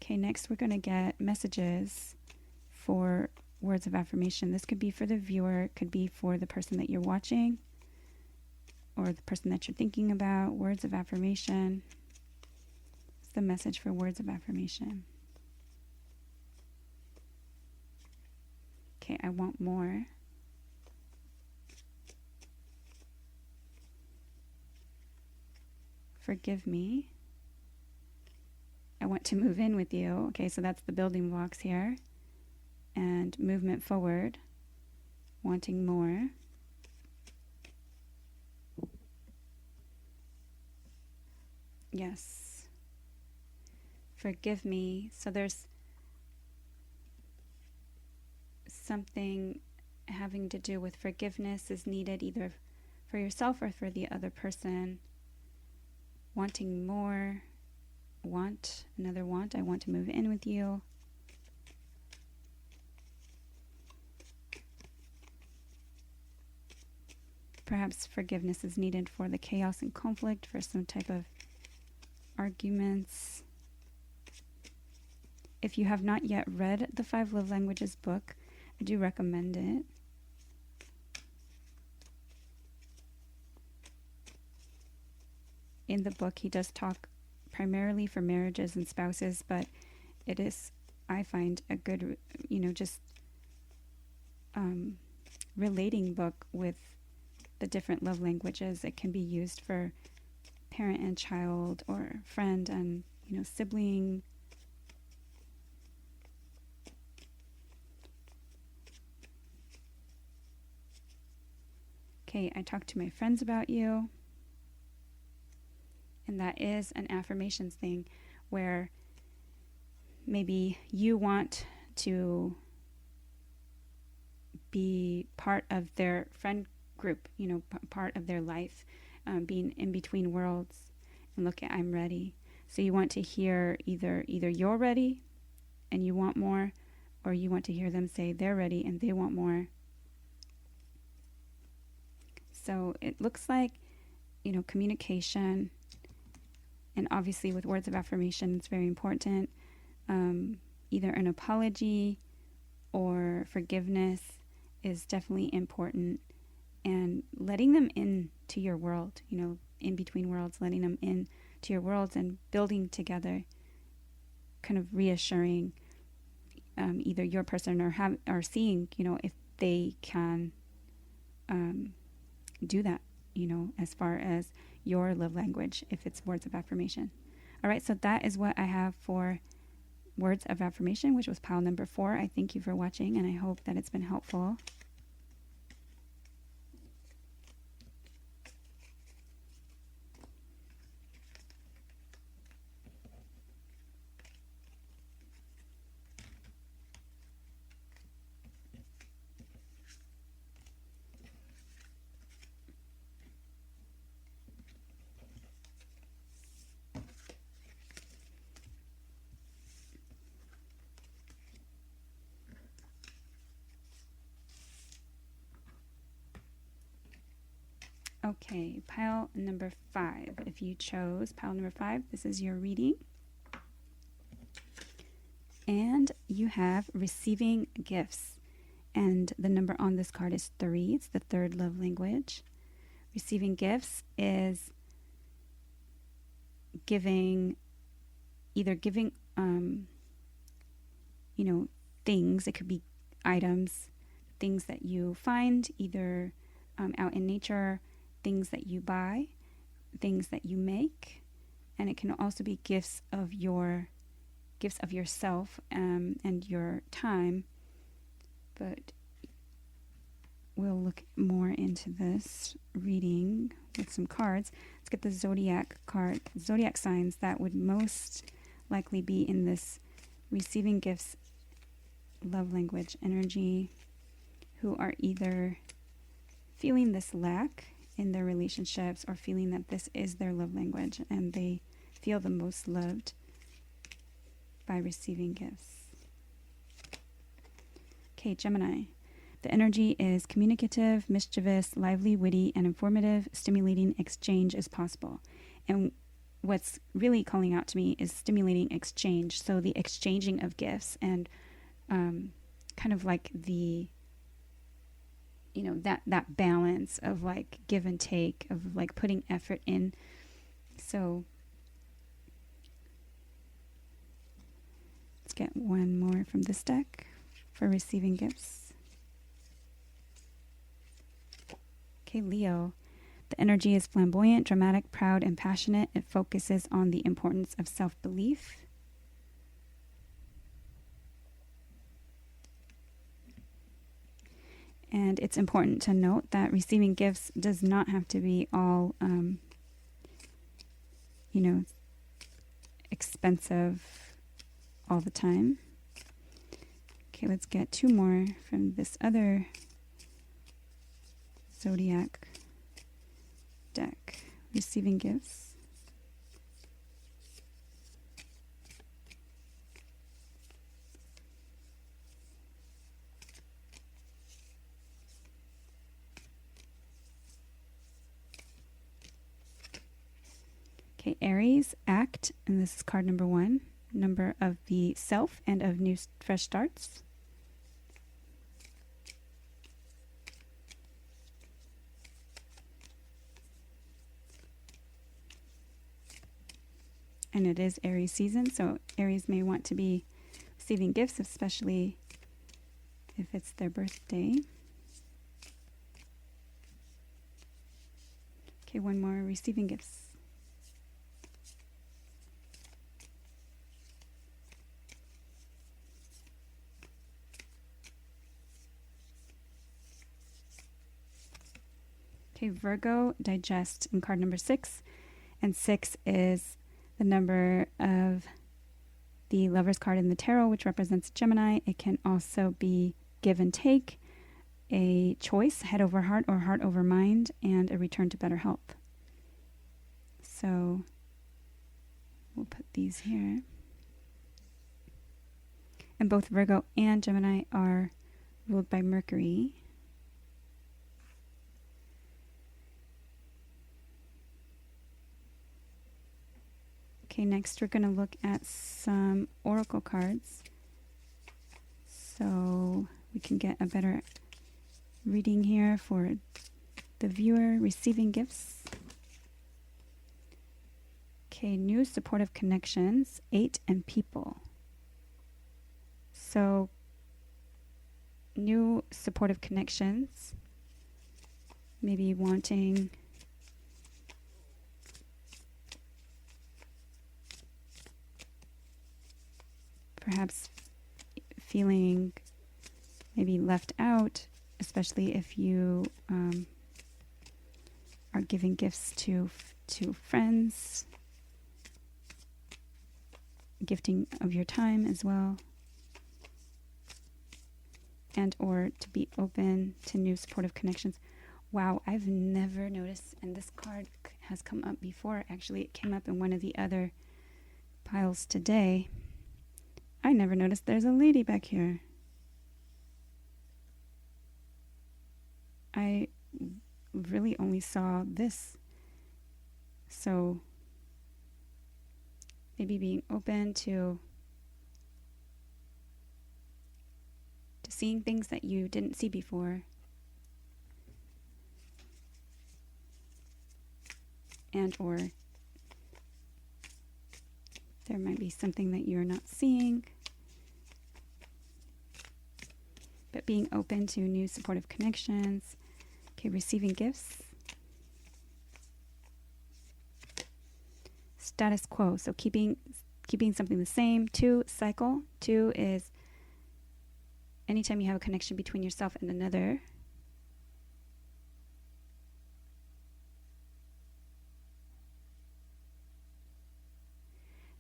Okay, next we're going to get messages for words of affirmation. This could be for the viewer, it could be for the person that you're watching, or the person that you're thinking about. Words of affirmation. What's the message for words of affirmation? Okay, I want more. Forgive me. I want to move in with you. Okay, so that's the building blocks here. And movement forward. Wanting more. Yes. Forgive me. So there's something having to do with forgiveness is needed either for yourself or for the other person. Wanting more. Another want. I want to move in with you. Perhaps forgiveness is needed for the chaos and conflict, for some type of arguments. If you have not yet read the 5 Love Languages book, I do recommend it. In the book, he does talk primarily for marriages and spouses, but it is, I find, a good, just relating book with the different love languages. It can be used for parent and child, or friend and, sibling. Okay, I talked to my friends about you. And that is an affirmations thing where maybe you want to be part of their friend group, part of their life, being in between worlds. And look at, I'm ready. So you want to hear either you're ready and you want more, or you want to hear them say they're ready and they want more. So it looks like, communication. And obviously with words of affirmation, it's very important. Either an apology or forgiveness is definitely important. And letting them into your world, in between worlds, letting them in to your worlds and building together, kind of reassuring either your person or seeing, if they can do that, as far as your love language, if it's words of affirmation. All right, so that is what I have for words of affirmation, which was pile number 4. I thank you for watching, and I hope that it's been helpful. Okay, pile number 5. If you chose pile number 5, this is your reading. And you have receiving gifts. And the number on this card is 3. It's the third love language. Receiving gifts is giving, either giving, things. It could be items, things that you find either out in nature, things that you buy, things that you make, and it can also be gifts of yourself and your time. But we'll look more into this reading with some cards. Let's get the zodiac card. Zodiac signs that would most likely be in this receiving gifts love language energy, who are either feeling this lack in their relationships or feeling that this is their love language and they feel the most loved by receiving gifts. Okay, Gemini. The energy is communicative, mischievous, lively, witty, and informative. Stimulating exchange is possible. And what's really calling out to me is stimulating exchange. So the exchanging of gifts and kind of like the that balance of like give and take, of like putting effort in. So let's get one more from this deck for receiving gifts. Okay, Leo. The energy is flamboyant, dramatic, proud, and passionate. It focuses on the importance of self-belief. And it's important to note that receiving gifts does not have to be all, expensive all the time. Okay, let's get 2 more from this other zodiac deck. Receiving gifts. Okay, Aries, act, and this is card number 1, number of the self and of new fresh starts. And it is Aries season, so Aries may want to be receiving gifts, especially if it's their birthday. Okay, one more, receiving gifts. Okay, Virgo, digest in card number 6. And 6 is the number of the Lover's card in the tarot, which represents Gemini. It can also be give and take, a choice, head over heart or heart over mind, and a return to better health. So we'll put these here. And both Virgo and Gemini are ruled by Mercury. Okay, next we're going to look at some oracle cards so we can get a better reading here for the viewer. Receiving gifts. Okay, new supportive connections, 8 and people. So new supportive connections, maybe wanting perhaps feeling maybe left out, especially if you are giving gifts to friends, gifting of your time as well, and or to be open to new supportive connections. Wow, I've never noticed, and this card has come up before. Actually, it came up in one of the other piles today. I never noticed there's a lady back here. I really only saw this. So maybe being open to seeing things that you didn't see before. And or there might be something that you're not seeing. But being open to new supportive connections. Okay, receiving gifts. Status quo, so keeping something the same. 2, cycle. 2 is anytime you have a connection between yourself and another.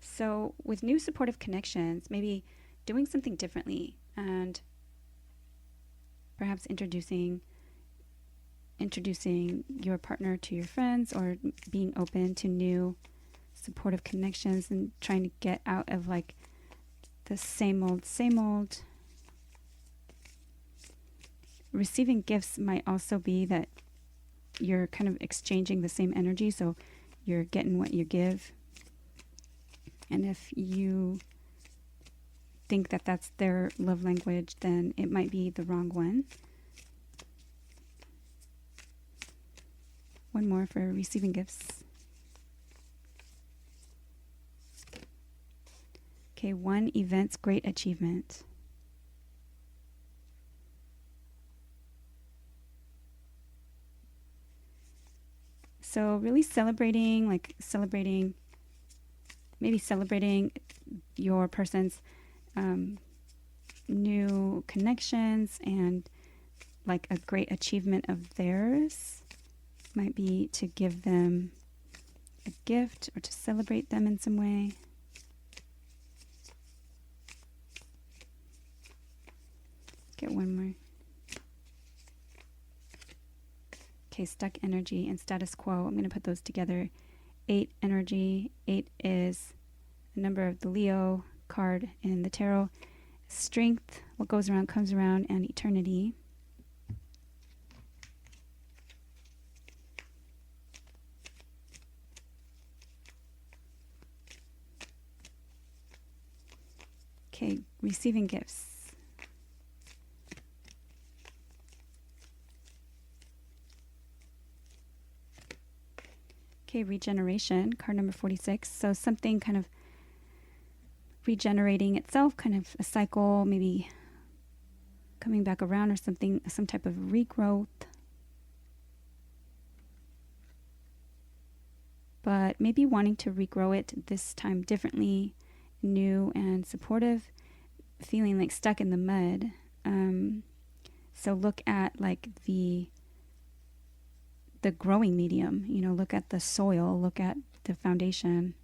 So with new supportive connections, maybe doing something differently and perhaps introducing your partner to your friends, or being open to new supportive connections and trying to get out of like the same old. Receiving gifts might also be that you're kind of exchanging the same energy, so you're getting what you give. And if you think that that's their love language, then it might be the wrong one. One more for receiving gifts. Okay, 1, event's great achievement. So really celebrating your person's new connections, and like a great achievement of theirs might be to give them a gift or to celebrate them in some way. Get one more. Okay, stuck energy and status quo. I'm going to put those together. 8 energy. 8 is the number of the Leo card in the tarot. Strength, what goes around comes around, and eternity. Okay, receiving gifts. Okay, regeneration, card number 46. So something kind of regenerating itself, kind of a cycle, maybe coming back around, or something, some type of regrowth. But maybe wanting to regrow it this time differently, new and supportive, feeling like stuck in the mud. So look at like the growing medium, look at the soil, look at the foundation.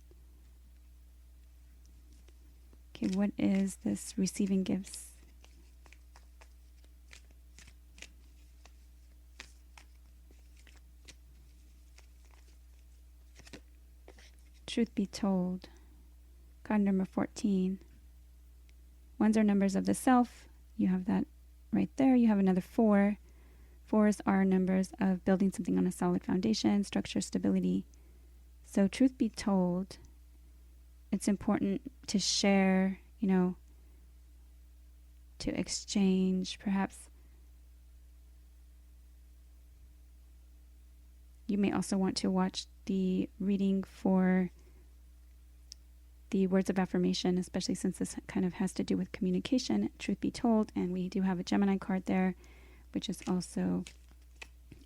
Okay, what is this receiving gifts? Truth be told, card number 14. Ones are numbers of the self. You have that right there. You have another 4. 4s are numbers of building something on a solid foundation, structure, stability. So truth be told, it's important to share, to exchange. Perhaps you may also want to watch the reading for the words of affirmation, especially since this kind of has to do with communication, truth be told. And we do have a Gemini card there, which is also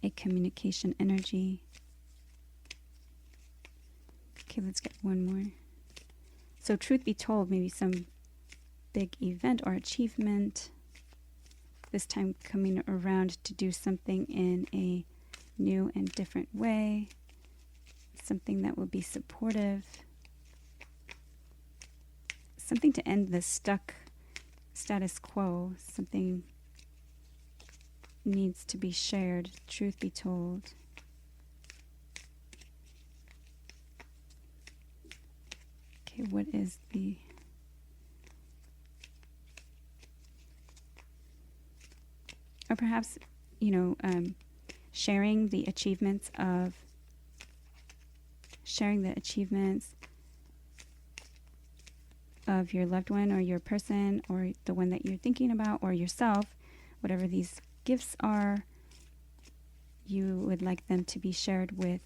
a communication energy. Okay, let's get one more. So truth be told, maybe some big event or achievement. This time coming around to do something in a new and different way. Something that will be supportive. Something to end the stuck status quo. Something needs to be shared, truth be told. Okay, what is the... Or perhaps, sharing the achievements of your loved one or your person or the one that you're thinking about or yourself, whatever these gifts are, you would like them to be shared with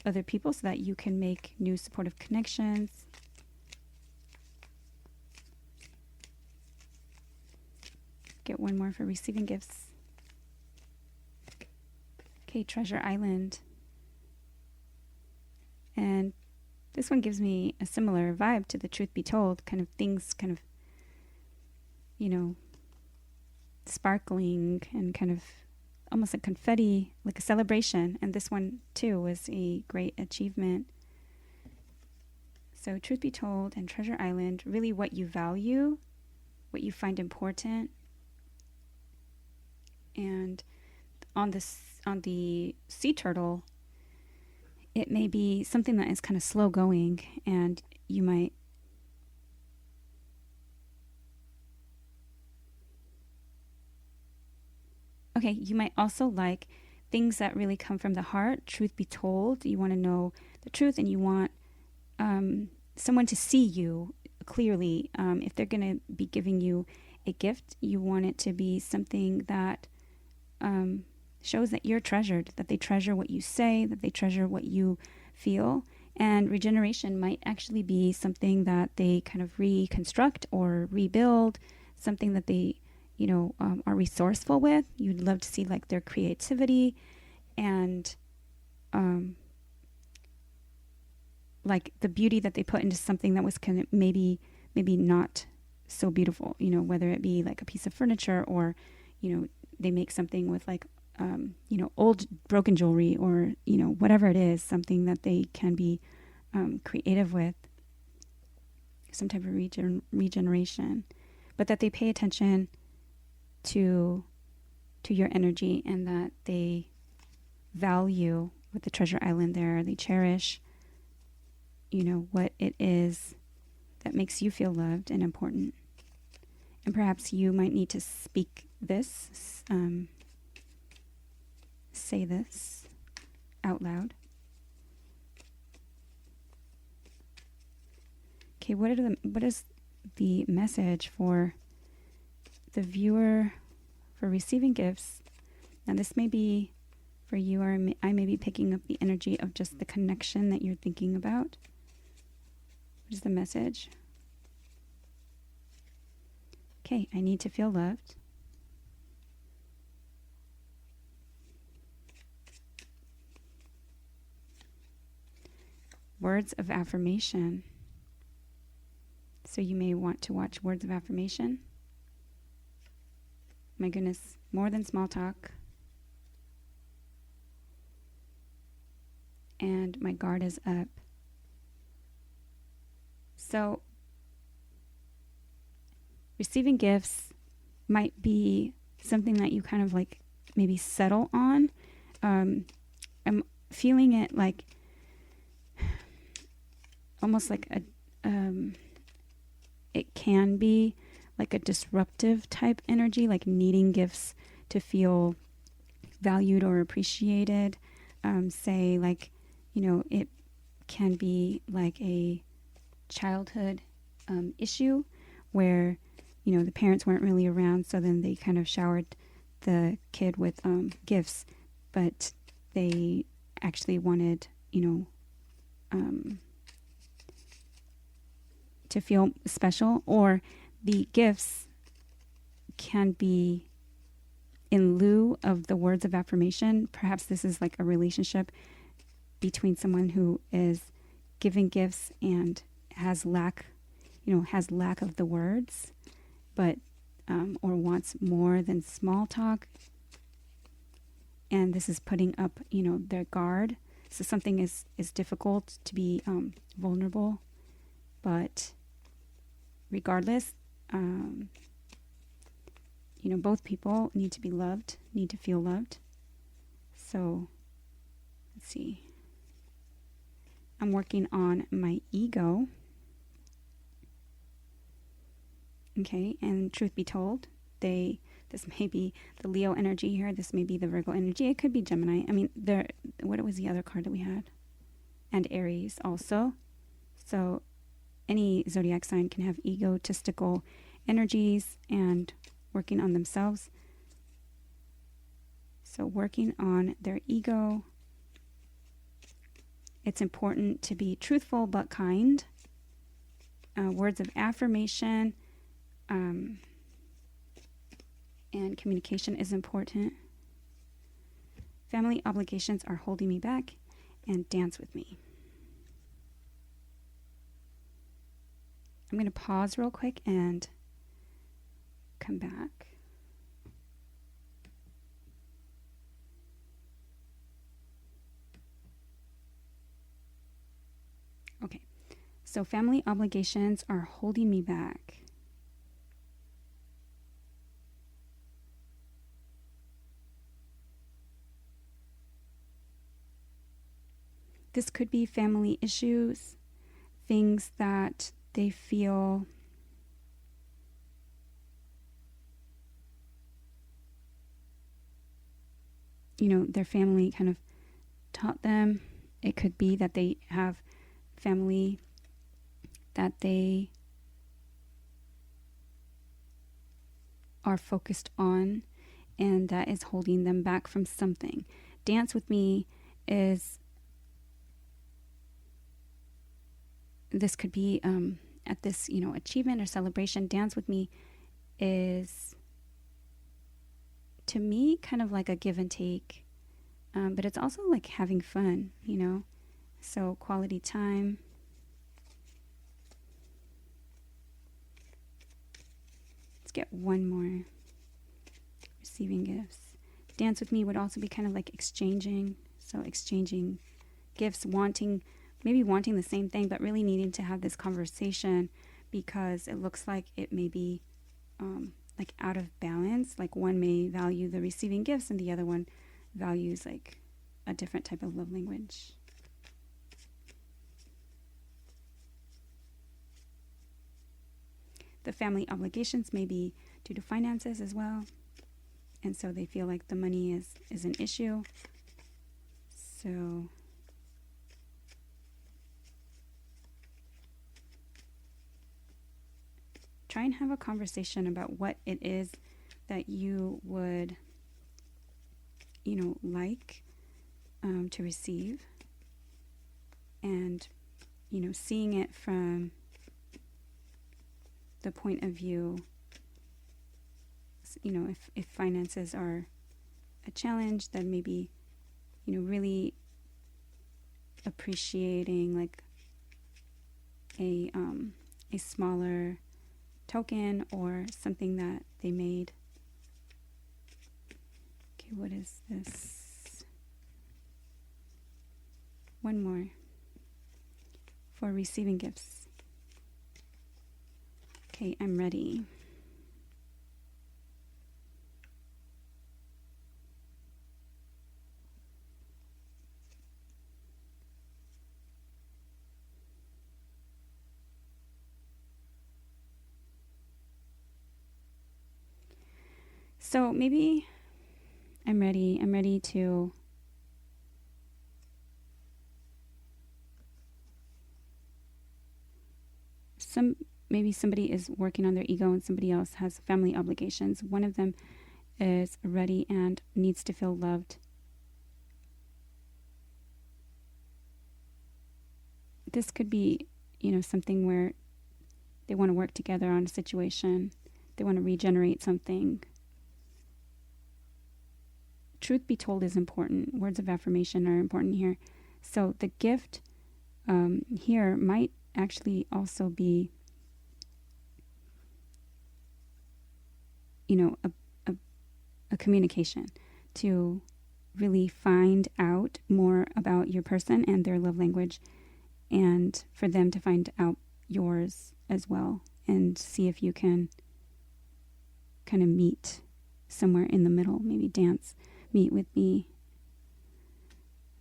other people so that you can make new supportive connections. Get one more for receiving gifts. Okay, Treasure Island. And this one gives me a similar vibe to the Truth Be Told, kind of things sparkling and kind of almost like confetti, like a celebration. And this one too was a great achievement. So Truth Be Told and Treasure Island, really what you value, what you find important. And on the sea turtle, it may be something that is kind of slow going, and you might also like things that really come from the heart. Truth be told, you want to know the truth, and you want someone to see you clearly. If they're going to be giving you a gift, you want it to be something that shows that you're treasured, that they treasure what you say, that they treasure what you feel. And regeneration might actually be something that they kind of reconstruct or rebuild, something that they, are resourceful with. You'd love to see like their creativity and like the beauty that they put into something that was kind of maybe not so beautiful, whether it be like a piece of furniture or, they make something with like, old broken jewelry or, whatever it is, something that they can be creative with, some type of regeneration, but that they pay attention to your energy and that they value with the Treasure Island there. They cherish, what it is that makes you feel loved and important. And perhaps you might need to speak this, say this out loud. Okay, what is the message for the viewer for receiving gifts? Now this may be for you, or I may be picking up the energy of just the connection that you're thinking about. What is the message? Okay, I need to feel loved. Words of affirmation. So you may want to watch Words of Affirmation. My goodness, more than small talk. And my guard is up. So receiving gifts might be something that you kind of like maybe settle on. I'm feeling it like almost like it can be like a disruptive type energy, like needing gifts to feel valued or appreciated. Say like, it can be like a childhood issue where, the parents weren't really around, so then they kind of showered the kid with gifts, but they actually wanted, to feel special. Or the gifts can be in lieu of the words of affirmation. Perhaps this is like a relationship between someone who is giving gifts and has lack of the words. but or wants more than small talk. And this is putting up, their guard. So something is difficult to be vulnerable, but regardless, both people need to be loved, need to feel loved. So let's see. I'm working on my ego. Okay, and truth be told, this may be the Leo energy here. This may be the Virgo energy. It could be Gemini. I mean, what was the other card that we had? And Aries also. So any zodiac sign can have egotistical energies and working on themselves. So working on their ego. It's important to be truthful but kind. Words of affirmation. And communication is important. Family obligations are holding me back, and dance with me. I'm going to pause real quick and come back. Okay, so family obligations are holding me back. This could be family issues, things that they feel their family kind of taught them. It could be that they have family that they are focused on, and that is holding them back from something. Dance with me is... This could be at this, achievement or celebration. Dance with me is, to me, kind of like a give and take. But it's also like having fun, So quality time. Let's get one more. Receiving gifts. Dance with me would also be kind of like exchanging. So exchanging gifts, maybe wanting the same thing, but really needing to have this conversation because it looks like it may be like out of balance. Like one may value the receiving gifts and the other one values like a different type of love language. The family obligations may be due to finances as well. And so they feel like the money is an issue. So try and have a conversation about what it is that you would, like to receive. And, seeing it from the point of view, if finances are a challenge, then maybe, really appreciating like a smaller token or something that they made. Okay, what is this? One more for receiving gifts. Okay, I'm ready. So maybe I'm ready. I'm ready to maybe somebody is working on their ego and somebody else has family obligations. One of them is ready and needs to feel loved. This could be, something where they want to work together on a situation. They want to regenerate something. Truth be told is important. Words of affirmation are important here. So the gift here might actually also be you know, a communication to really find out more about your person and their love language, and for them to find out yours as well, and see if you can kind of meet somewhere in the middle, maybe meet with me.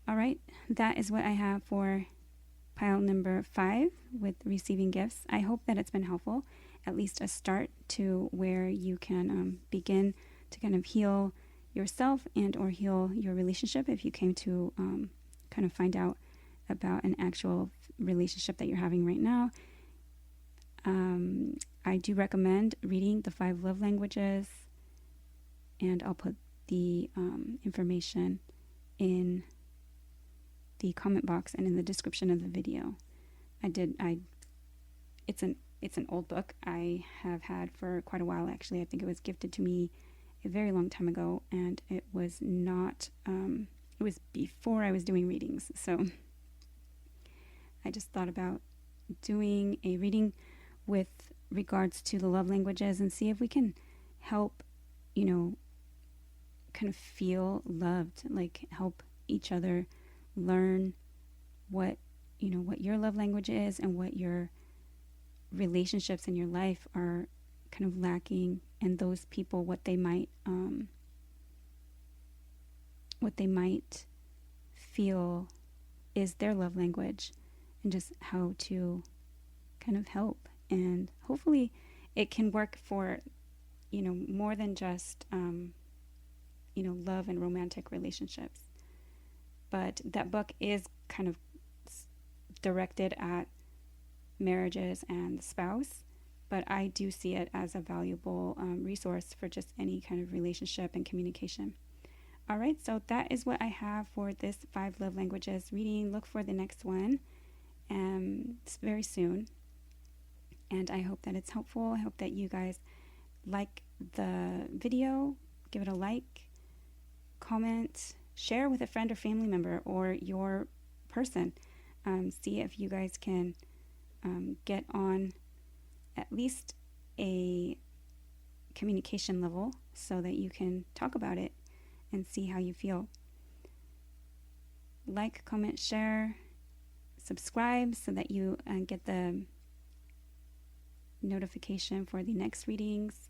All right, that is what I have for pile number 5 with receiving gifts. I hope that it's been helpful, at least a start to where you can begin to kind of heal yourself and or heal your relationship if you came to kind of find out about an actual relationship that you're having right now. I do recommend reading the 5 love languages, and I'll put the information in the comment box and in the description of the video. It's an old book I have had for quite a while, actually. I think it was gifted to me a very long time ago, and it was not it was before I was doing readings. So I just thought about doing a reading with regards to the love languages and see if we can help, kind of feel loved, like help each other learn what your love language is and what your relationships in your life are kind of lacking, and those people what they might feel is their love language, and just how to kind of help. And hopefully it can work for more than just love and romantic relationships. But that book is kind of directed at marriages and the spouse, but I do see it as a valuable resource for just any kind of relationship and communication. All right, so that is what I have for this 5 love languages reading. Look for the next one it's very soon, and I hope that it's helpful. I hope that you guys like the video, give it a like, comment, share with a friend or family member or your person. See if you guys can get on at least a communication level so that you can talk about it and see how you feel. Like, comment, share, subscribe so that you get the notification for the next readings.